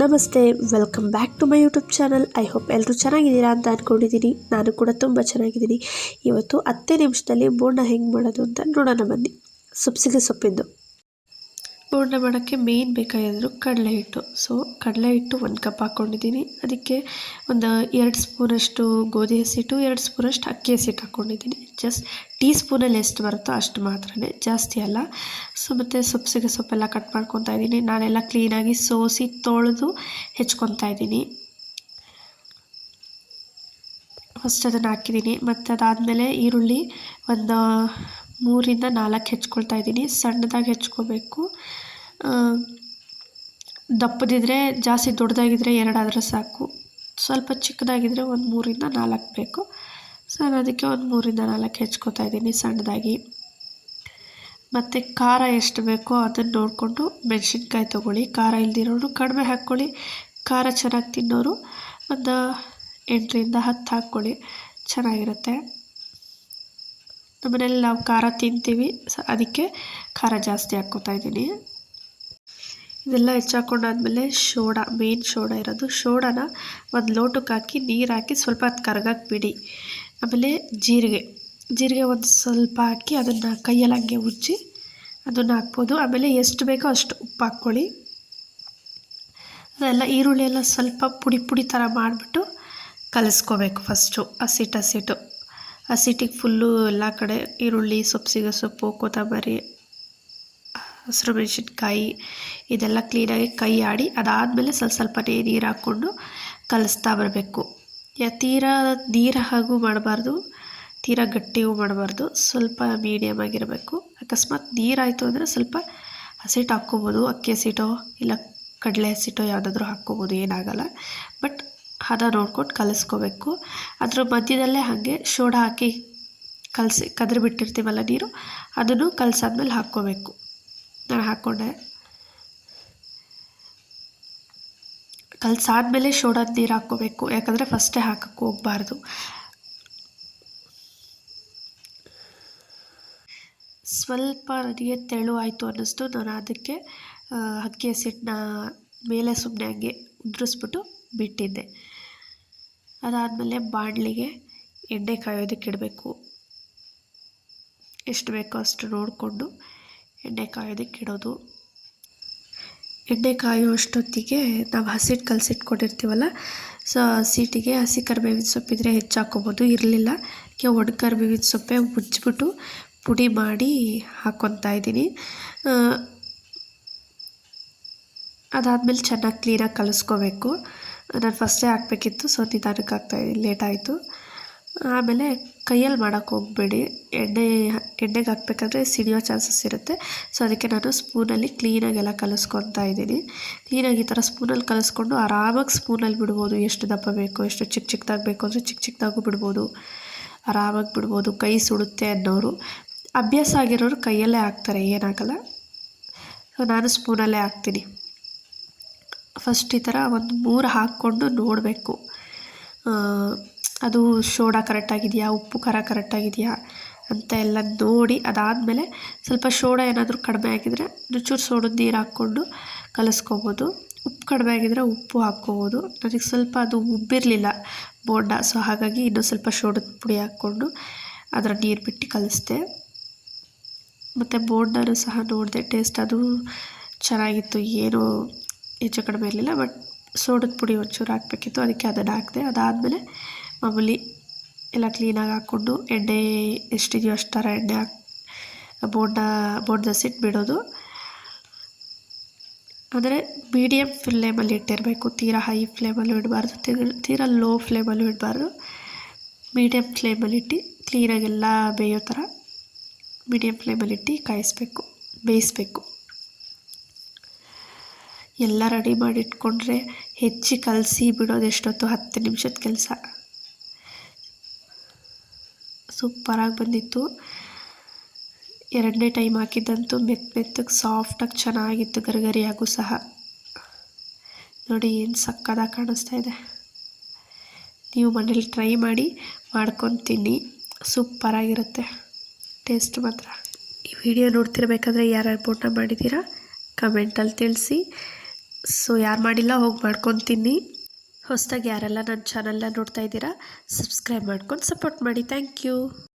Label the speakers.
Speaker 1: ನಮಸ್ತೆ, welcome back to my YouTube channel. I hope ಎಲ್ಲರೂ ಚೆನ್ನಾಗಿದ್ದೀರಾ ಅಂತ ಅಂದ್ಕೊಂಡಿದ್ದೀನಿ. ನಾನು ಕೂಡ ತುಂಬ ಚೆನ್ನಾಗಿದ್ದೀನಿ. ಇವತ್ತು 10 ನಿಮಿಷದಲ್ಲಿ ಬೋಂಡ ಹೆಂಗೆ ಮಾಡೋದು ಅಂತ ನೋಡೋಣ ಬನ್ನಿ. ಸಬ್ಸಿಗೆ ಸೊಪ್ಪಿದ್ದು ಬೋಂಡ ಮಾಡೋಕ್ಕೆ ಮೇನ್ ಬೇಕಾಗಿದ್ರು ಕಡಲೆ ಹಿಟ್ಟು. ಸೊ ಕಡಲೆ ಹಿಟ್ಟು 1 ಕಪ್ ಹಾಕ್ಕೊಂಡಿದ್ದೀನಿ. ಅದಕ್ಕೆ ಒಂದು 2 ಸ್ಪೂನಷ್ಟು ಗೋಧಿ ಹಸಿಟ್ಟು, 2 ಸ್ಪೂನಷ್ಟು ಅಕ್ಕಿ ಹಸಿಟ್ಟು ಹಾಕ್ಕೊಂಡಿದ್ದೀನಿ. ಜಸ್ಟ್ ಟೀ ಸ್ಪೂನಲ್ಲಿ ಎಷ್ಟು ಬರುತ್ತೋ ಅಷ್ಟು ಮಾತ್ರನೇ, ಜಾಸ್ತಿ ಅಲ್ಲ. ಸೊ ಮತ್ತು ಸಬ್ಸಿಗೆ ಸೊಪ್ಪೆಲ್ಲ ಕಟ್ ಮಾಡ್ಕೊತಾ ಇದ್ದೀನಿ. ನಾನೆಲ್ಲ ಕ್ಲೀನಾಗಿ ಸೋಸಿ ತೊಳೆದು ಹೆಚ್ಕೊತಾ ಇದ್ದೀನಿ. ಫಸ್ಟ್ ಅದನ್ನು ಹಾಕಿದ್ದೀನಿ. ಮತ್ತು ಅದಾದಮೇಲೆ ಈರುಳ್ಳಿ ಒಂದು 3ರಿಂದ 4 ಹೆಚ್ಕೊಳ್ತಾ ಇದ್ದೀನಿ. ಸಣ್ಣದಾಗಿ ಹೆಚ್ಕೋಬೇಕು. ದಪ್ಪದಿದ್ದರೆ ಜಾಸ್ತಿ, ದೊಡ್ಡದಾಗಿದ್ದರೆ 2 ಆದರೆ ಸಾಕು. ಸ್ವಲ್ಪ ಚಿಕ್ಕದಾಗಿದ್ದರೆ ಒಂದು 3ರಿಂದ 4 ಬೇಕು. ಸೊ ನಾನು ಅದಕ್ಕೆ ಒಂದು 3ರಿಂದ 4 ಹೆಚ್ಕೋತಾ ಇದ್ದೀನಿ ಸಣ್ಣದಾಗಿ. ಮತ್ತು ಖಾರ ಎಷ್ಟು ಬೇಕೋ ಅದನ್ನು ನೋಡಿಕೊಂಡು ಮೆಣಸಿನ್ಕಾಯಿ ತೊಗೊಳ್ಳಿ. ಖಾರ ಇಲ್ದಿರೋರು ಕಡಿಮೆ ಹಾಕ್ಕೊಳ್ಳಿ. ಖಾರ ಚೆನ್ನಾಗಿ ತಿನ್ನೋರು ಒಂದು 8ರಿಂದ 10 ಹಾಕ್ಕೊಳ್ಳಿ, ಚೆನ್ನಾಗಿರುತ್ತೆ. ನಮ್ಮನೇಲಿ ನಾವು ಖಾರ ತಿಂತೀವಿ, ಅದಕ್ಕೆ ಖಾರ ಜಾಸ್ತಿ ಹಾಕ್ಕೋತಾ ಇದ್ದೀನಿ. ಇದೆಲ್ಲ ಹೆಚ್ಚಾಕೊಂಡಾದ್ಮೇಲೆ ಸೋಡಾ, ಮೇನ್ ಸೋಡಾ ಇರೋದು. ಸೋಡಾನ ಒಂದು ಲೋಟಕ್ಕೆ ಹಾಕಿ ನೀರು ಹಾಕಿ ಸ್ವಲ್ಪ ಅದು ಕರಗಕ್ಕೆ ಬಿಡಿ. ಆಮೇಲೆ ಜೀರಿಗೆ ಒಂದು ಸ್ವಲ್ಪ ಹಾಕಿ ಅದನ್ನು ಕೈಯಲ್ಲಿ ಹಂಗೆ ಉಜ್ಜಿ ಅದನ್ನು ಹಾಕ್ಬೋದು. ಆಮೇಲೆ ಎಷ್ಟು ಬೇಕೋ ಅಷ್ಟು ಉಪ್ಪು ಹಾಕ್ಕೊಳ್ಳಿ. ಅದೆಲ್ಲ ಈರುಳ್ಳಿ ಎಲ್ಲ ಸ್ವಲ್ಪ ಪುಡಿ ಥರ ಮಾಡಿಬಿಟ್ಟು ಕಲಿಸ್ಕೋಬೇಕು. ಫಸ್ಟು ಹಸಿಟ್ಟಿಗೆ ಫುಲ್ಲು ಎಲ್ಲ ಕಡೆ ಈರುಳ್ಳಿ, ಸಬ್ಸಿಗೆ ಸೊಪ್ಪು, ಕೊತ್ತಂಬರಿ, ಹಸಿರು ಮೆಣಸಿನ್ಕಾಯಿ ಇದೆಲ್ಲ ಕ್ಲೀನಾಗಿ ಕೈ ಆಡಿ ಅದಾದಮೇಲೆ ಸ್ವಲ್ಪನೇ ನೀರು ಹಾಕ್ಕೊಂಡು ಕಲಿಸ್ತಾ ಬರಬೇಕು. ತೀರಾ ನೀರು ಹಾಗೂ ಮಾಡಬಾರ್ದು, ತೀರಾ ಗಟ್ಟಿಯೂ ಮಾಡಬಾರ್ದು, ಸ್ವಲ್ಪ ಮೀಡಿಯಮ್ ಆಗಿರಬೇಕು. ಅಕಸ್ಮಾತ್ ನೀರಾಯಿತು ಅಂದರೆ ಸ್ವಲ್ಪ ಹಸಿಟ್ಟು ಹಾಕ್ಕೋಬೋದು. ಅಕ್ಕಿ ಹಸಿಟ್ಟೋ ಇಲ್ಲ ಕಡಲೆ ಹಸಿಟ್ಟೋ ಯಾವುದಾದ್ರೂ ಹಾಕ್ಕೋಬೋದು, ಏನಾಗಲ್ಲ. ಬಟ್ ಹದ ನೋಡ್ಕೊಂಡು ಕಲಿಸ್ಕೋಬೇಕು. ಅದ್ರ ಮಧ್ಯದಲ್ಲೇ ಹಾಗೆ ಸೋಡಾ ಹಾಕಿ ಕದ್ರಿ ಬಿಟ್ಟಿರ್ತೀವಲ್ಲ ನೀರು, ಅದನ್ನು ಕಲಸಾದ್ಮೇಲೆ ಹಾಕ್ಕೋಬೇಕು. ನಾನು ಹಾಕ್ಕೊಂಡೆ. ಕಲಸಾದ್ಮೇಲೆ ಸೋಡಾದ ನೀರು ಹಾಕ್ಕೋಬೇಕು, ಯಾಕಂದರೆ ಫಸ್ಟೇ ಹಾಕಕ್ಕೆ ಹೋಗಬಾರ್ದು. ಸ್ವಲ್ಪ ನನಗೆ ತೆಳು ಆಯಿತು ಅನ್ನಿಸ್ತು. ನಾನು ಅದಕ್ಕೆ ಅಕ್ಕಿ ಹಸಿಟ್ಟನ್ನ ಮೇಲೆ ಸುಮ್ಮನೆ ಹಂಗೆ ಉದುರಿಸ್ಬಿಟ್ಟು ಬಿಟ್ಟಿದ್ದೆ. ಅದಾದಮೇಲೆ ಬಾಣಲಿಗೆ ಎಣ್ಣೆ ಕಾಯೋದಕ್ಕೆ ಇಡಬೇಕು. ಎಷ್ಟು ಬೇಕೋ ಅಷ್ಟು ನೋಡಿಕೊಂಡು ಎಣ್ಣೆ ಕಾಯೋದಕ್ಕೆ ಇಡೋದು. ಎಣ್ಣೆ ಕಾಯೋ ಅಷ್ಟೊತ್ತಿಗೆ ನಾವು ಹಸಿಟ್ಟು ಕಲಸಿಟ್ಕೊಂಡಿರ್ತೀವಲ್ಲ, ಸೊ ಹಸಿಟ್ಟಿಗೆ ಹಸಿ ಕರಿಬೇವಿನ ಸೊಪ್ಪಿದ್ರೆ ಹೆಚ್ಚು ಹಾಕ್ಕೋಬೋದು. ಇರಲಿಲ್ಲ ಅದಕ್ಕೆ ಒಣ ಕರಿಬೇವಿನ ಸೊಪ್ಪೆ ಉಜ್ಜಿಬಿಟ್ಟು ಪುಡಿ ಮಾಡಿ ಹಾಕ್ಕೊತಾ ಇದ್ದೀನಿ. ಅದಾದಮೇಲೆ ಚೆನ್ನಾಗಿ ಕ್ಲೀನಾಗಿ ಕಲಿಸ್ಕೋಬೇಕು. ನಾನು ಫಸ್ಟೇ ಹಾಕಬೇಕಿತ್ತು, ಸೊ ನಿಧಾನಕ್ಕೆ ಹಾಕ್ತಾಯಿದ್ದೀನಿ, ಲೇಟ್ ಆಯಿತು. ಆಮೇಲೆ ಕೈಯಲ್ಲಿ ಮಾಡೋಕ್ಕೆ ಹೋಗಬೇಡಿ. ಎಣ್ಣೆಗೆ ಹಾಕಬೇಕಾದ್ರೆ ಸಿಡಿಯೋ ಚಾನ್ಸಸ್ ಇರುತ್ತೆ. ಸೊ ಅದಕ್ಕೆ ನಾನು ಸ್ಪೂನಲ್ಲಿ ಕ್ಲೀನಾಗೆಲ್ಲ ಕಲಿಸ್ಕೊತಾ ಇದ್ದೀನಿ. ಕ್ಲೀನಾಗಿ ಈ ಥರ ಸ್ಪೂನಲ್ಲಿ ಕಲಿಸ್ಕೊಂಡು ಆರಾಮಾಗಿ ಸ್ಪೂನಲ್ಲಿ ಬಿಡ್ಬೋದು. ಎಷ್ಟು ದಪ್ಪ ಬೇಕೋ, ಎಷ್ಟು ಚಿಕ್ಕದಾಗಿ ಬೇಕು ಅಂದರೆ ಚಿಕ್ಕದಾಗೂ ಬಿಡ್ಬೋದು, ಆರಾಮಾಗಿ ಬಿಡ್ಬೋದು. ಕೈ ಸುಡುತ್ತೆ ಅನ್ನೋರು, ಅಭ್ಯಾಸ ಆಗಿರೋರು ಕೈಯಲ್ಲೇ ಹಾಕ್ತಾರೆ, ಏನಾಗಲ್ಲ. ಸೊ ನಾನು ಸ್ಪೂನಲ್ಲೇ ಹಾಕ್ತೀನಿ. ಫಸ್ಟ್ ಈ ಥರ ಒಂದು 3 ಹಾಕ್ಕೊಂಡು ನೋಡಬೇಕು, ಅದು ಸೋಡಾ ಕರೆಕ್ಟಾಗಿದೆಯಾ, ಉಪ್ಪು ಖಾರ ಕರೆಕ್ಟಾಗಿದೆಯಾ ಅಂತ ಎಲ್ಲ ನೋಡಿ. ಅದಾದಮೇಲೆ ಸ್ವಲ್ಪ ಸೋಡಾ ಏನಾದರೂ ಕಡಿಮೆ ಆಗಿದ್ರೆ ಚೂರು ಸೋಡದ ನೀರು ಹಾಕ್ಕೊಂಡು ಕಲಿಸ್ಕೋಬೋದು. ಉಪ್ಪು ಕಡಿಮೆ ಆಗಿದ್ರೆ ಉಪ್ಪು ಹಾಕ್ಕೋಬೋದು. ನನಗೆ ಸ್ವಲ್ಪ ಅದು ಉಬ್ಬಿರಲಿಲ್ಲ ಬೋಂಡ, ಸೊ ಹಾಗಾಗಿ ಇನ್ನೂ ಸ್ವಲ್ಪ ಸೋಡದ ಪುಡಿ ಹಾಕ್ಕೊಂಡು ಅದರ ನೀರು ಬಿಟ್ಟು ಕಲಿಸ್ದೆ. ಮತ್ತು ಬೋಂಡನೂ ಸಹ ನೋಡಿದೆ, ಟೇಸ್ಟ್ ಅದು ಚೆನ್ನಾಗಿತ್ತು, ಏನೂ ಹೆಚ್ಚು ಕಡಿಮೆ ಇರಲಿಲ್ಲ. ಬಟ್ ಸೋಡದ ಪುಡಿ ಒಂಚೂರು ಹಾಕಬೇಕಿತ್ತು, ಅದಕ್ಕೆ ಅದನ್ನು ಹಾಕಿದೆ. ಅದಾದಮೇಲೆ ಮಾಮೂಲಿ ಎಲ್ಲ ಕ್ಲೀನಾಗಿ ಹಾಕ್ಕೊಂಡು ಎಣ್ಣೆ ಎಷ್ಟಿದೆಯೋ ಅಷ್ಟು ಥರ ಎಣ್ಣೆ ಬೋಂಡ ಹಸಿಟ್ಟು ಬಿಡೋದು. ಅಂದರೆ ಮೀಡಿಯಮ್ ಫ್ಲೇಮಲ್ಲಿ ಇಟ್ಟಿರಬೇಕು, ತೀರಾ ಹೈ ಫ್ಲೇಮಲ್ಲೂ ಇಡಬಾರ್ದು, ತೀರಾ ಲೋ ಫ್ಲೇಮಲ್ಲೂ ಇಡಬಾರ್ದು. ಮೀಡಿಯಮ್ ಫ್ಲೇಮಲ್ಲಿಟ್ಟು ಕ್ಲೀನಾಗೆಲ್ಲ ಬೇಯೋ ಥರ ಮೀಡಿಯಮ್ ಫ್ಲೇಮಲ್ಲಿಟ್ಟು ಬೇಯಿಸ್ಬೇಕು. ಎಲ್ಲ ರೆಡಿ ಮಾಡಿಟ್ಕೊಂಡ್ರೆ ಹೆಚ್ಚಿ ಕಲಸಿ ಬಿಡೋದು ಎಷ್ಟೊತ್ತು, 10 ನಿಮಿಷದ ಕೆಲಸ. ಸೂಪರಾಗಿ ಬಂದಿತ್ತು. 2ನೇ ಟೈಮ್ ಹಾಕಿದ್ದಂತೂ ಮೆತ್ತಗೆ ಸಾಫ್ಟಾಗಿ ಚೆನ್ನಾಗಿತ್ತು, ಗರಿಗರಿಯಾಗೂ ಸಹ. ನೋಡಿ ಏನು ಸಕ್ಕತ್ತಾಗಿ ಕಾಣಿಸ್ತಾ ಇದೆ. ನೀವು ಮನೇಲಿ ಟ್ರೈ ಮಾಡಿ ಮಾಡ್ಕೊಂಡು ತಿನ್ನಿ, ಸೂಪರಾಗಿರುತ್ತೆ ಟೇಸ್ಟ್ ಮಾತ್ರ. ಈ ವಿಡಿಯೋ ನೋಡ್ತಿರ್ಬೇಕಾದ್ರೆ ಯಾರ್ಯಾರು ಬೋಂಡ ಮಾಡಿದ್ದೀರಾ ಕಮೆಂಟಲ್ಲಿ ತಿಳಿಸಿ. ಸೊ ಯಾರು ಮಾಡಿಲ್ಲ ಹೋಗಿ ಮಾಡ್ಕೊಂಡು ತಿನ್ನಿ. ಹೊಸದಾಗಿ ಯಾರೆಲ್ಲ ನನ್ನ ಚಾನಲ್ನ ನೋಡ್ತಾ ಇದ್ದೀರಾ ಸಬ್ಸ್ಕ್ರೈಬ್ ಮಾಡ್ಕೊಂಡು ಸಪೋರ್ಟ್ ಮಾಡಿ. Thank you.